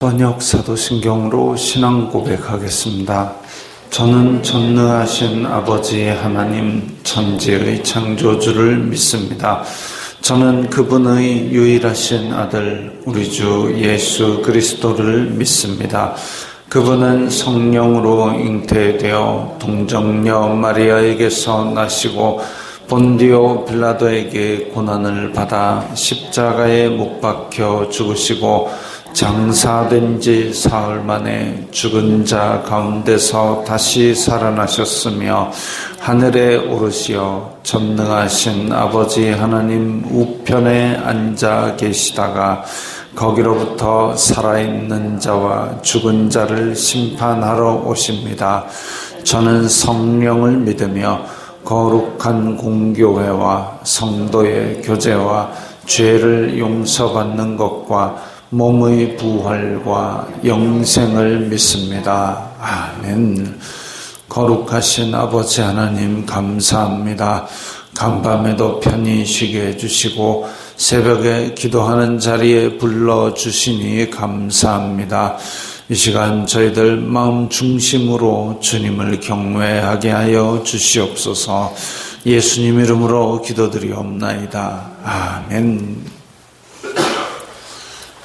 번역 사도신경으로 신앙 고백하겠습니다. 저는 전능하신 아버지 하나님 천지의 창조주를 믿습니다. 저는 그분의 유일하신 아들 우리 주 예수 그리스도를 믿습니다. 그분은 성령으로 잉태되어 동정녀 마리아에게서 나시고 본디오 빌라도에게 고난을 받아 십자가에 못 박혀 죽으시고 장사된 지 사흘 만에 죽은 자 가운데서 다시 살아나셨으며 하늘에 오르시어 전능하신 아버지 하나님 우편에 앉아 계시다가 거기로부터 살아있는 자와 죽은 자를 심판하러 오십니다. 저는 성령을 믿으며 거룩한 공교회와 성도의 교제와 죄를 용서받는 것과 몸의 부활과 영생을 믿습니다. 아멘. 거룩하신 아버지 하나님 감사합니다. 간밤에도 편히 쉬게 해주시고 새벽에 기도하는 자리에 불러주시니 감사합니다. 이 시간 저희들 마음 중심으로 주님을 경외하게 하여 주시옵소서. 예수님 이름으로 기도드리옵나이다. 아멘.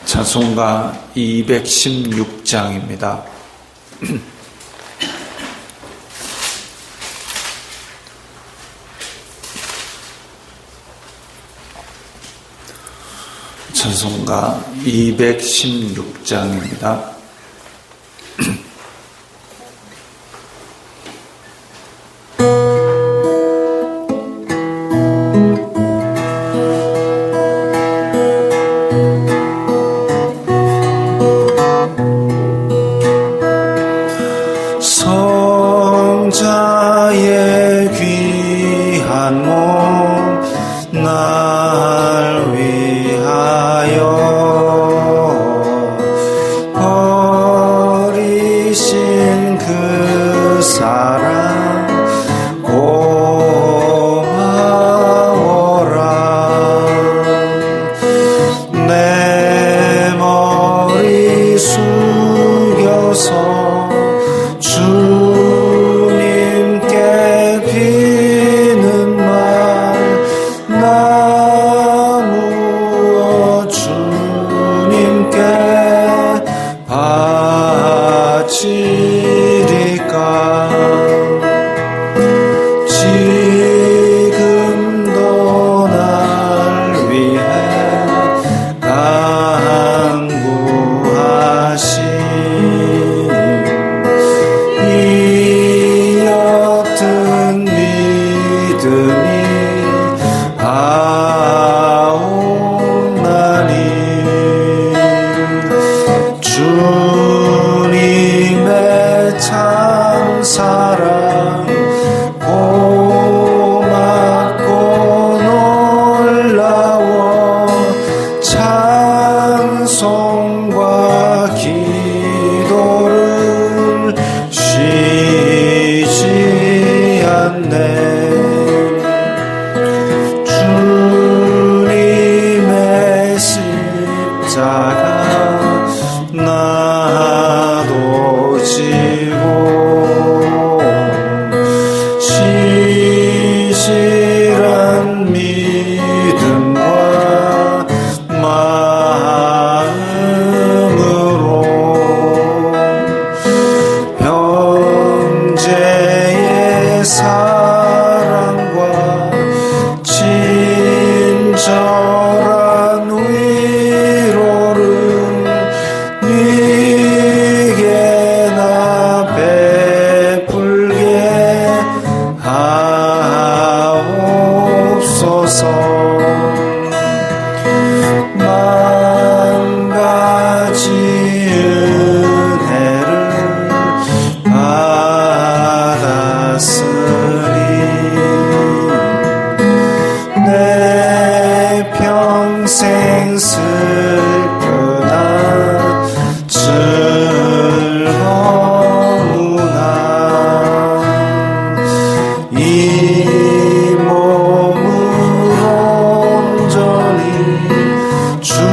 찬송가 216장입니다. 찬송가 216장입니다. 성자의 귀한 몸 날 위하여 버리신 그 사랑 고마워라. 내 머리 숙여서 주님께 비는 말 나무어 주님께 바치리까. 지금도 날 위해 간구하신 이 옅은 믿음이 아옵나니 주님의 참 사랑 고맙고 놀라워 찬송과 기도를 쉬지 않네. 주님의 십자가 나도 지고 시실한 믿음과 마음으로 형제의 사랑과 친절한 위로를 네게 나 베풀게 하옵소서. 만 가지 은혜를 받았으니 내 평생 슬프나 즐거우나 이 몸을 온전히 주님께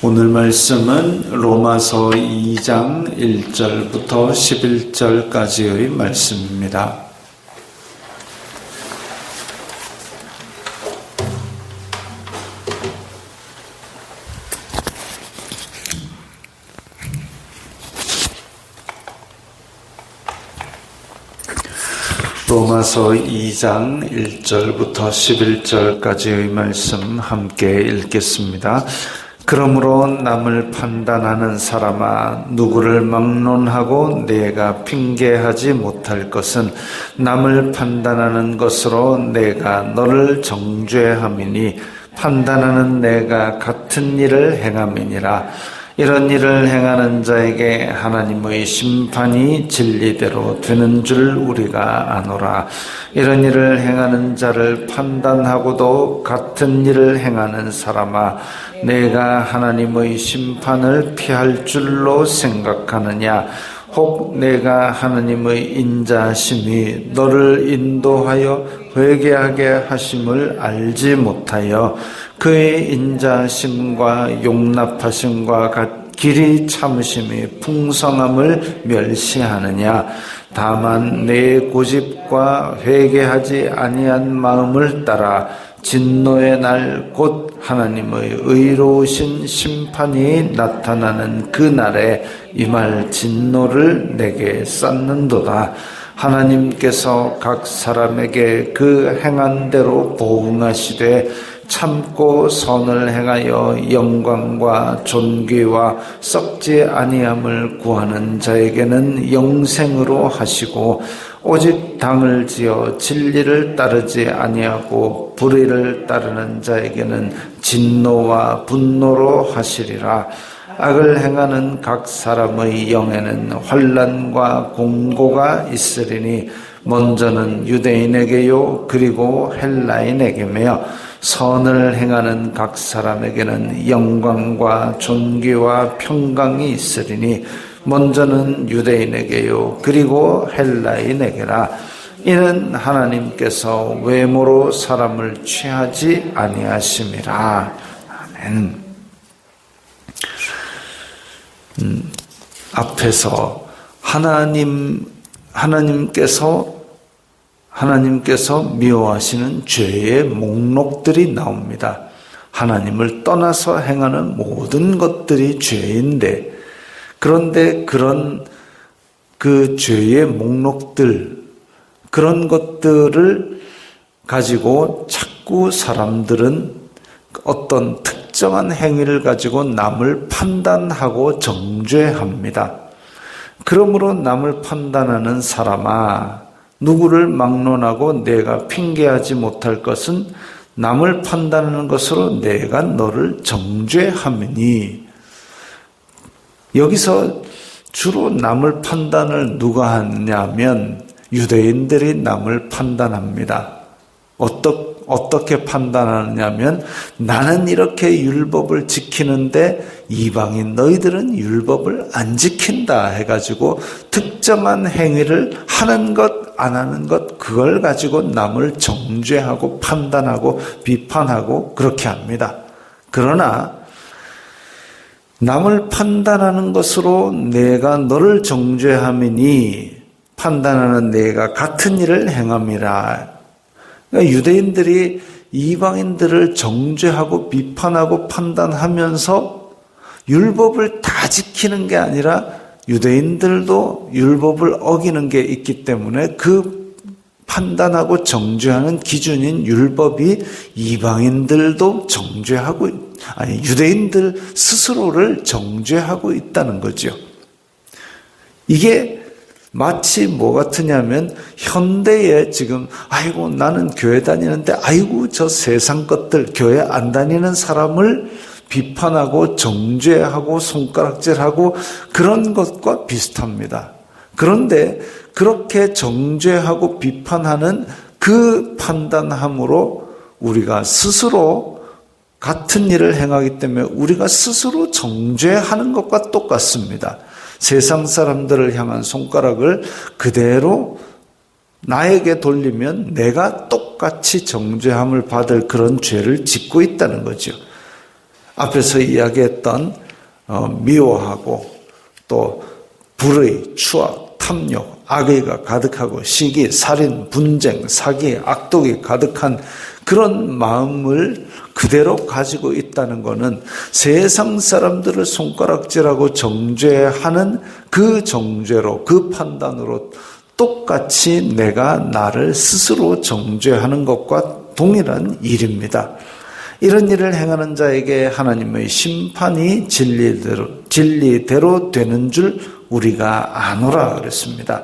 오늘 말씀은 로마서 2장 1절부터 11절까지의 말씀입니다. 로마서 2장 1절부터 11절까지의 말씀 함께 읽겠습니다. 그러므로 남을 판단하는 사람아, 누구를 막론하고 내가 핑계하지 못할 것은 남을 판단하는 것으로 내가 너를 정죄함이니 판단하는 내가 같은 일을 행함이니라. 이런 일을 행하는 자에게 하나님의 심판이 진리대로 되는 줄 우리가 아노라. 이런 일을 행하는 자를 판단하고도 같은 일을 행하는 사람아, 내가 하나님의 심판을 피할 줄로 생각하느냐? 혹 내가 하나님의 인자심이 너를 인도하여 회개하게 하심을 알지 못하여 그의 인자심과 용납하심과 길이 참으심이 풍성함을 멸시하느냐? 다만 내 고집과 회개하지 아니한 마음을 따라 진노의 날 곧 하나님의 의로우신 심판이 나타나는 그 날에 임할 진노를 내게 쌓는도다. 하나님께서 각 사람에게 그 행한 대로 보응하시되 참고 선을 행하여 영광과 존귀와 썩지 아니함을 구하는 자에게는 영생으로 하시고, 오직 당을 지어 진리를 따르지 아니하고 불의를 따르는 자에게는 진노와 분노로 하시리라. 악을 행하는 각 사람의 영에는 환난과 공고가 있으리니 먼저는 유대인에게요 그리고 헬라인에게며, 선을 행하는 각 사람에게는 영광과 존귀와 평강이 있으리니 먼저는 유대인에게요 그리고 헬라인에게라. 이는 하나님께서 외모로 사람을 취하지 아니하심이라. 아멘. 앞에서 하나님께서 미워하시는 죄의 목록들이 나옵니다. 하나님을 떠나서 행하는 모든 것들이 죄인데, 그런데 그런 그 죄의 목록들, 그런 것들을 가지고 자꾸 사람들은 어떤 특정한 행위를 가지고 남을 판단하고 정죄합니다. 그러므로 남을 판단하는 사람아, 누구를 막론하고 내가 핑계하지 못할 것은 남을 판단하는 것으로 내가 너를 정죄함이니. 여기서 주로 남을 판단을 누가 하냐면 유대인들이 남을 판단합니다. 어떻게 판단하느냐면, 나는 이렇게 율법을 지키는데 이방인 너희들은 율법을 안 지킨다 해가지고 특정한 행위를 하는 것 안 하는 것, 그걸 가지고 남을 정죄하고 판단하고 비판하고 그렇게 합니다. 그러나 남을 판단하는 것으로 내가 너를 정죄함이니 판단하는 내가 같은 일을 행함이라. 그러니까 유대인들이 이방인들을 정죄하고 비판하고 판단하면서 율법을 다 지키는 게 아니라 유대인들도 율법을 어기는 게 있기 때문에 그 판단하고 정죄하는 기준인 율법이 이방인들도 유대인들 스스로를 정죄하고 있다는 거죠. 이게 마치 뭐 같으냐면 현대에 지금 아이고 나는 교회 다니는데 아이고 저 세상 것들, 교회 안 다니는 사람을 비판하고 정죄하고 손가락질하고 그런 것과 비슷합니다. 그런데 그렇게 정죄하고 비판하는 그 판단함으로 우리가 스스로 같은 일을 행하기 때문에 우리가 스스로 정죄하는 것과 똑같습니다. 세상 사람들을 향한 손가락을 그대로 나에게 돌리면 내가 똑같이 정죄함을 받을 그런 죄를 짓고 있다는 거죠. 앞에서 이야기했던 미워하고 또 불의, 추악, 탐욕, 악의가 가득하고 시기, 살인, 분쟁, 사기, 악독이 가득한 그런 마음을 그대로 가지고 있다는 것은 세상 사람들을 손가락질하고 정죄하는 그 정죄로, 그 판단으로 똑같이 내가 나를 스스로 정죄하는 것과 동일한 일입니다. 이런 일을 행하는 자에게 하나님의 심판이 진리대로 되는 줄 우리가 아노라 그랬습니다.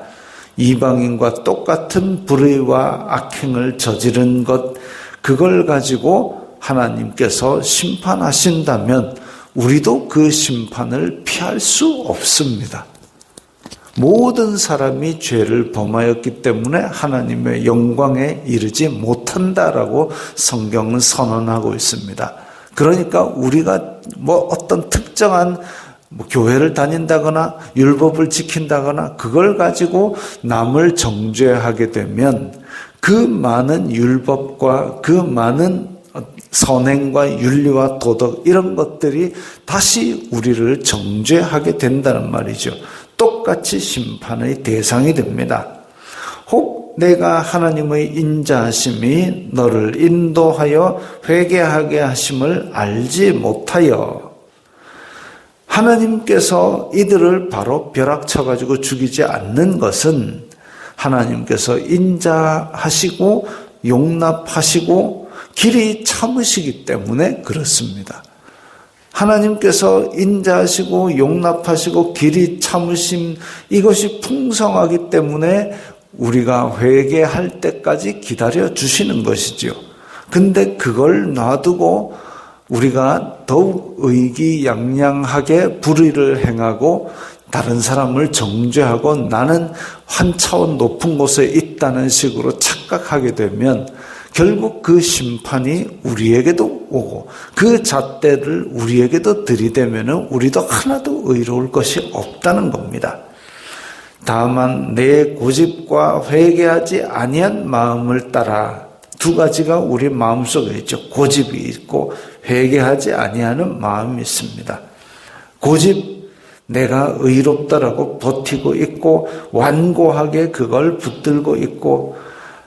이방인과 똑같은 불의와 악행을 저지른 것, 그걸 가지고 하나님께서 심판하신다면 우리도 그 심판을 피할 수 없습니다. 모든 사람이 죄를 범하였기 때문에 하나님의 영광에 이르지 못한다라고 성경은 선언하고 있습니다. 그러니까 우리가 어떤 특정한 교회를 다닌다거나 율법을 지킨다거나 그걸 가지고 남을 정죄하게 되면 그 많은 율법과 그 많은 선행과 윤리와 도덕 이런 것들이 다시 우리를 정죄하게 된다는 말이죠. 똑같이 심판의 대상이 됩니다. 혹 내가 하나님의 인자하심이 너를 인도하여 회개하게 하심을 알지 못하여, 하나님께서 이들을 바로 벼락쳐가지고 죽이지 않는 것은 하나님께서 인자하시고 용납하시고 길이 참으시기 때문에 그렇습니다. 하나님께서 인자하시고 용납하시고 길이 참으심, 이것이 풍성하기 때문에 우리가 회개할 때까지 기다려 주시는 것이지요. 근데 그걸 놔두고 우리가 더욱 의기양양하게 불의를 행하고 다른 사람을 정죄하고 나는 한 차원 높은 곳에 있다는 식으로 착각하게 되면 결국 그 심판이 우리에게도 오고 그 잣대를 우리에게도 들이대면 우리도 하나도 의로울 것이 없다는 겁니다. 다만 내 고집과 회개하지 아니한 마음을 따라, 두 가지가 우리 마음속에 있죠. 고집이 있고 회개하지 아니하는 마음이 있습니다. 고집, 내가 의롭다라고 버티고 있고 완고하게 그걸 붙들고 있고,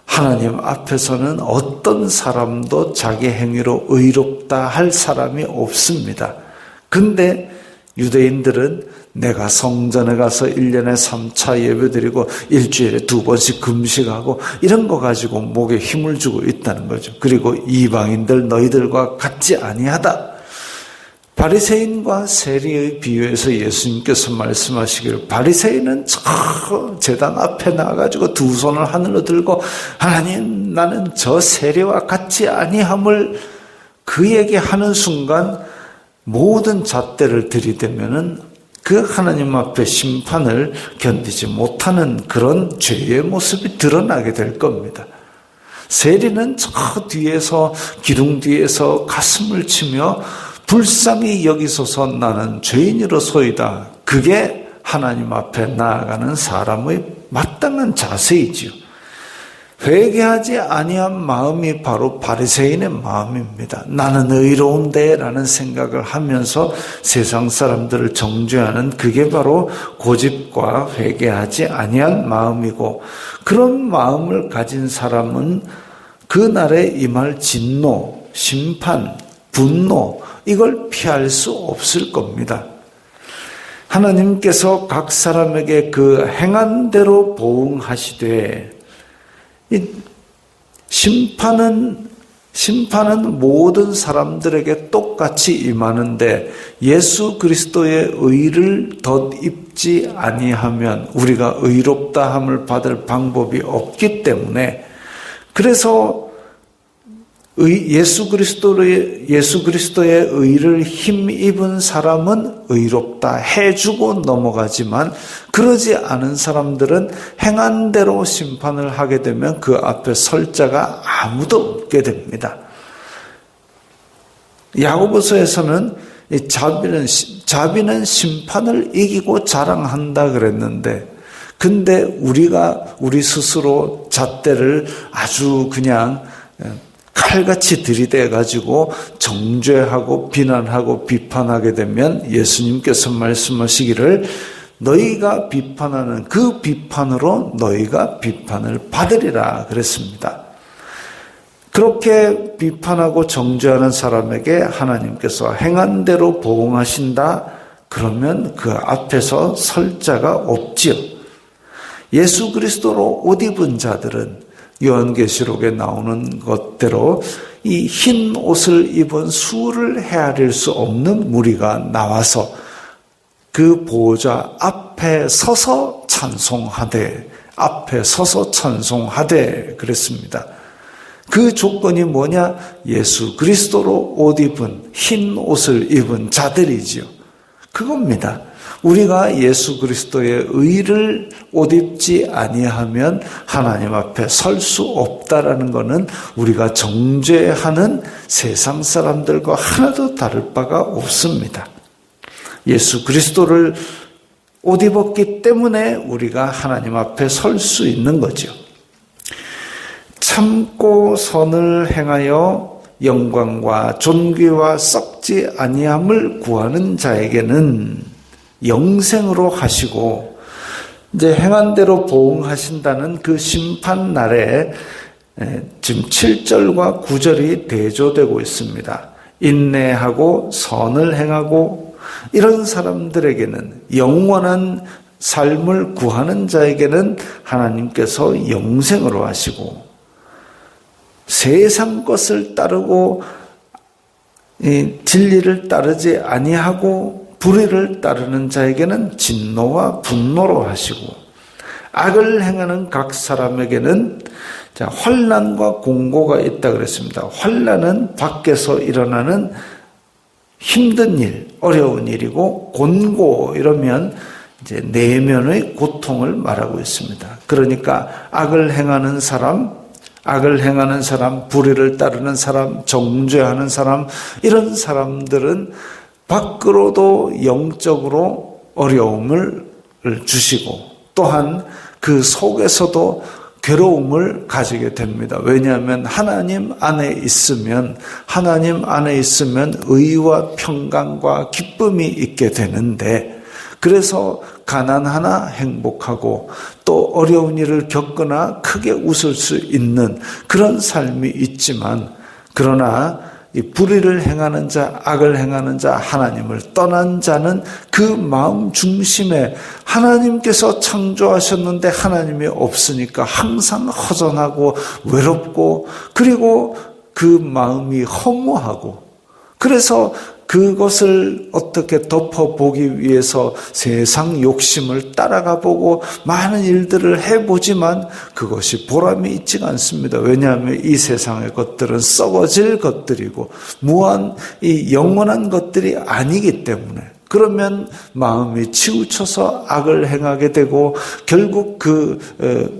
하나님 앞에서는 어떤 사람도 자기 행위로 의롭다 할 사람이 없습니다. 근데 유대인들은 내가 성전에 가서 1년에 3차 예배드리고 일주일에 2번씩 금식하고 이런 거 가지고 목에 힘을 주고 있다는 거죠. 그리고 이방인들 너희들과 같지 아니하다. 바리새인과 세리의 비유에서 예수님께서 말씀하시기를, 바리새인은 저 제단 앞에 나가지고 두 손을 하늘로 들고 하나님 나는 저 세리와 같지 아니함을 그에게 하는 순간 모든 잣대를 들이대면은 그 하나님 앞에 심판을 견디지 못하는 그런 죄의 모습이 드러나게 될 겁니다. 세리는 저 뒤에서, 기둥 뒤에서 가슴을 치며 불쌍히 여기소서 나는 죄인이로소이다. 그게 하나님 앞에 나아가는 사람의 마땅한 자세이지요. 회개하지 아니한 마음이 바로 바리새인의 마음입니다. 나는 의로운데 라는 생각을 하면서 세상 사람들을 정죄하는, 그게 바로 고집과 회개하지 아니한 마음이고, 그런 마음을 가진 사람은 그날에 임할 진노, 심판, 분노, 이걸 피할 수 없을 겁니다. 하나님께서 각 사람에게 그 행한 대로 보응하시되, 이 심판은 모든 사람들에게 똑같이 임하는데 예수 그리스도의 의를 덧입지 아니하면 우리가 의롭다함을 받을 방법이 없기 때문에, 그래서 예수 그리스도의 의를 힘입은 사람은 의롭다 해주고 넘어가지만, 그러지 않은 사람들은 행한 대로 심판을 하게 되면 그 앞에 설 자가 아무도 없게 됩니다. 야고보서에서는 자비는 심판을 이기고 자랑한다 그랬는데, 근데 우리 스스로 잣대를 아주 그냥 칼같이 들이대가지고 정죄하고 비난하고 비판하게 되면 예수님께서 말씀하시기를 너희가 비판하는 그 비판으로 너희가 비판을 받으리라 그랬습니다. 그렇게 비판하고 정죄하는 사람에게 하나님께서 행한 대로 보응하신다. 그러면 그 앞에서 설 자가 없지요. 예수 그리스도로 옷 입은 자들은 요한계시록에 나오는 것대로 이 흰 옷을 입은 수를 헤아릴 수 없는 무리가 나와서 그 보호자 앞에 서서 찬송하되 그랬습니다. 그 조건이 뭐냐? 예수 그리스도로 옷 입은 흰 옷을 입은 자들이지요. 그겁니다. 우리가 예수 그리스도의 의를 옷 입지 아니하면 하나님 앞에 설 수 없다라는 것은 우리가 정죄하는 세상 사람들과 하나도 다를 바가 없습니다. 예수 그리스도를 옷 입었기 때문에 우리가 하나님 앞에 설 수 있는 거죠. 참고 선을 행하여 영광과 존귀와 썩지 아니함을 구하는 자에게는 영생으로 하시고 이제 행한 대로 보응하신다는 그 심판 날에 지금 7절과 9절이 대조되고 있습니다. 인내하고 선을 행하고 이런 사람들에게는 영원한 삶을 구하는 자에게는 하나님께서 영생으로 하시고 세상 것을 따르고 진리를 따르지 아니하고 불의를 따르는 자에게는 진노와 분노로 하시고 악을 행하는 각 사람에게는 환난과 공고가 있다 그랬습니다. 환난은 밖에서 일어나는 힘든 일, 어려운 일이고 곤고 이러면 이제 내면의 고통을 말하고 있습니다. 그러니까 악을 행하는 사람, 불의를 따르는 사람, 정죄하는 사람, 이런 사람들은 밖으로도 영적으로 어려움을 주시고 또한 그 속에서도 괴로움을 가지게 됩니다. 왜냐하면 하나님 안에 있으면 의와 평강과 기쁨이 있게 되는데, 그래서 가난하나 행복하고 또 어려운 일을 겪거나 크게 웃을 수 있는 그런 삶이 있지만, 그러나 이 불의를 행하는 자, 악을 행하는 자, 하나님을 떠난 자는 그 마음 중심에 하나님께서 창조하셨는데 하나님이 없으니까 항상 허전하고 외롭고, 그리고 그 마음이 허무하고, 그래서 그것을 어떻게 덮어보기 위해서 세상 욕심을 따라가 보고 많은 일들을 해보지만 그것이 보람이 있지가 않습니다. 왜냐하면 이 세상의 것들은 썩어질 것들이고 이 영원한 것들이 아니기 때문에, 그러면 마음이 치우쳐서 악을 행하게 되고 결국 그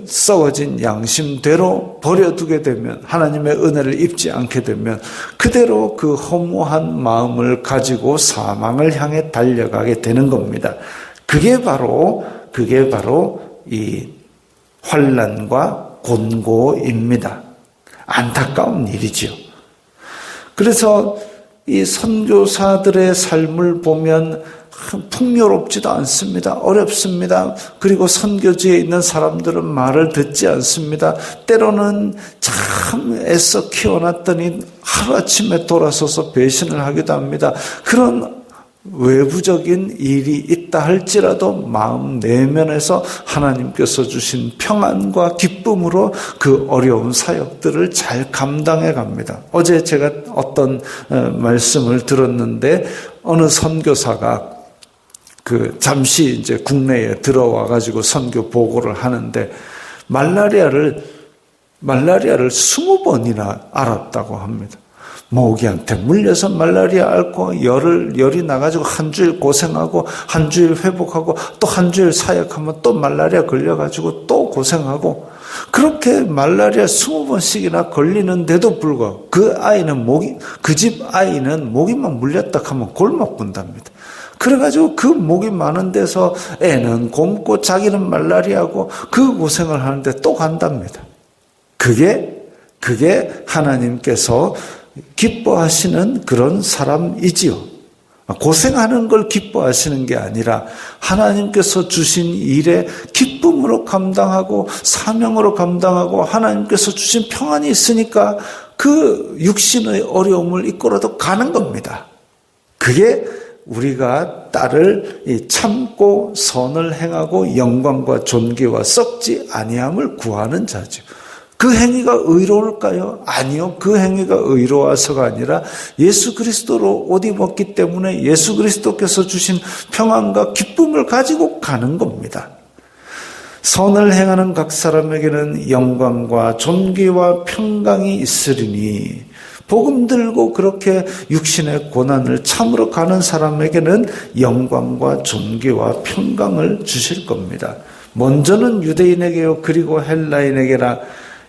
썩어진 양심대로 버려두게 되면, 하나님의 은혜를 입지 않게 되면 그대로 그 허무한 마음을 가지고 사망을 향해 달려가게 되는 겁니다. 그게 바로 이 환난과 곤고입니다. 안타까운 일이죠. 그래서 이 선교사들의 삶을 보면 풍요롭지도 않습니다. 어렵습니다. 그리고 선교지에 있는 사람들은 말을 듣지 않습니다. 때로는 참 애써 키워놨더니 하루아침에 돌아서서 배신을 하기도 합니다. 그런 외부적인 일이 있다 할지라도 마음 내면에서 하나님께서 주신 평안과 기쁨으로 그 어려운 사역들을 잘 감당해 갑니다. 어제 제가 어떤 말씀을 들었는데, 어느 선교사가 잠시 이제 국내에 들어와 가지고 선교 보고를 하는데 말라리아를 20번이나 앓았다고 합니다. 모기한테 물려서 말라리아 앓고 열이 나가지고 한 주일 고생하고 한 주일 회복하고 또 한 주일 사역하면 또 말라리아 걸려가지고 또 고생하고, 그렇게 말라리아 20번씩이나 걸리는데도 불구하고 그 집 아이는 모기만 물렸다 하면 골막 분답니다. 그래가지고 그 모기 많은 데서 애는 곰고 자기는 말라리아고 그 고생을 하는데 또 간답니다. 그게 그게 하나님께서 기뻐하시는 그런 사람이지요. 고생하는 걸 기뻐하시는 게 아니라 하나님께서 주신 일에 기쁨으로 감당하고 사명으로 감당하고 하나님께서 주신 평안이 있으니까 그 육신의 어려움을 이끌어도 가는 겁니다. 그게 우리가 딸을 참고 선을 행하고 영광과 존귀와 썩지 아니함을 구하는 자죠. 그 행위가 의로울까요? 아니요. 그 행위가 의로워서가 아니라 예수 그리스도로 옷 입었기 때문에 예수 그리스도께서 주신 평안과 기쁨을 가지고 가는 겁니다. 선을 행하는 각 사람에게는 영광과 존귀와 평강이 있으리니 복음 들고 그렇게 육신의 고난을 참으러 가는 사람에게는 영광과 존귀와 평강을 주실 겁니다. 먼저는 유대인에게요 그리고 헬라인에게라.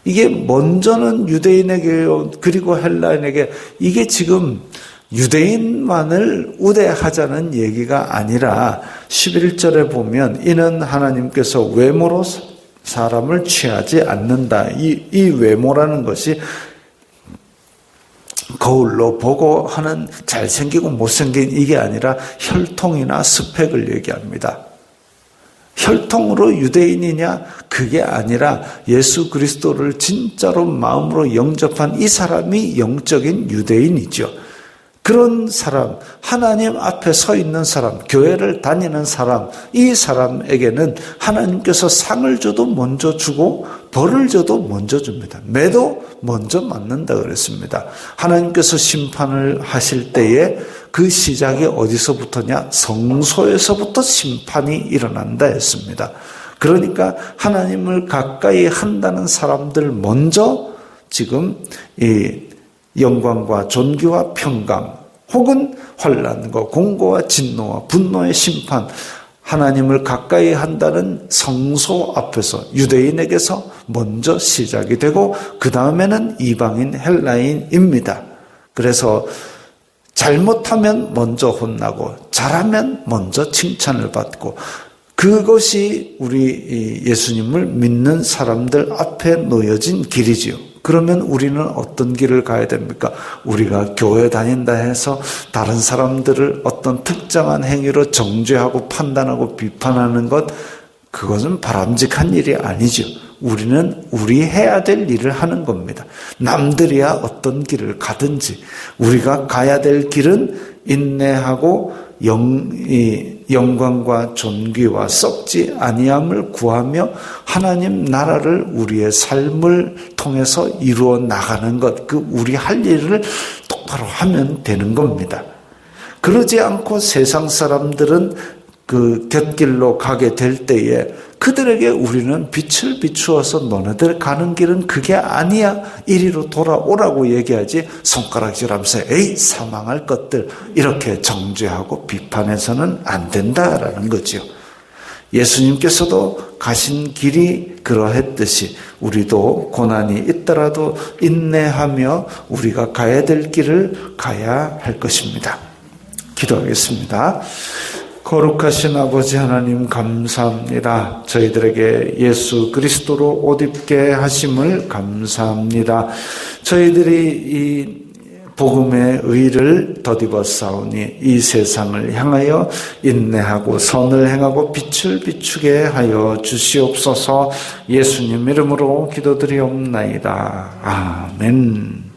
이게 먼저는 유대인에게요 그리고 헬라인에게, 이게 지금 유대인만을 우대하자는 얘기가 아니라 11절에 보면 이는 하나님께서 외모로 사람을 취하지 않는다. 이 외모라는 것이 거울로 보고 하는 잘생기고 못생긴 이게 아니라 혈통이나 스펙을 얘기합니다. 혈통으로 유대인이냐? 그게 아니라 예수 그리스도를 진짜로 마음으로 영접한 이 사람이 영적인 유대인이죠. 그런 사람, 하나님 앞에 서 있는 사람, 교회를 다니는 사람, 이 사람에게는 하나님께서 상을 줘도 먼저 주고 벌을 줘도 먼저 줍니다. 매도 먼저 맞는다 그랬습니다. 하나님께서 심판을 하실 때에 그 시작이 어디서부터냐? 성소에서부터 심판이 일어난다 했습니다. 그러니까 하나님을 가까이 한다는 사람들 먼저 지금 이 영광과 존귀와 평강 혹은 환난과 공고와 진노와 분노의 심판, 하나님을 가까이 한다는 성소 앞에서 유대인에게서 먼저 시작이 되고 그 다음에는 이방인 헬라인입니다. 그래서 잘못하면 먼저 혼나고 잘하면 먼저 칭찬을 받고, 그것이 우리 예수님을 믿는 사람들 앞에 놓여진 길이지요. 그러면 우리는 어떤 길을 가야 됩니까? 우리가 교회 다닌다 해서 다른 사람들을 어떤 특정한 행위로 정죄하고 판단하고 비판하는 것, 그것은 바람직한 일이 아니죠. 우리는 우리 해야 될 일을 하는 겁니다. 남들이야 어떤 길을 가든지 우리가 가야 될 길은 인내하고 영광과 존귀와 썩지 아니함을 구하며 하나님 나라를 우리의 삶을 통해서 이루어 나가는 것, 그 우리 할 일을 똑바로 하면 되는 겁니다. 그러지 않고 세상 사람들은 그 곁길로 가게 될 때에 그들에게 우리는 빛을 비추어서 너네들 가는 길은 그게 아니야, 이리로 돌아오라고 얘기하지 손가락질하면서 에이 사망할 것들 이렇게 정죄하고 비판해서는 안 된다라는 거죠. 예수님께서도 가신 길이 그러했듯이 우리도 고난이 있더라도 인내하며 우리가 가야 될 길을 가야 할 것입니다. 기도하겠습니다. 거룩하신 아버지 하나님 감사합니다. 저희들에게 예수 그리스도로 옷 입게 하심을 감사합니다. 저희들이 이 복음의 의를 덧입어 싸우니 이 세상을 향하여 인내하고 선을 행하고 빛을 비추게 하여 주시옵소서. 예수님 이름으로 기도드리옵나이다. 아멘.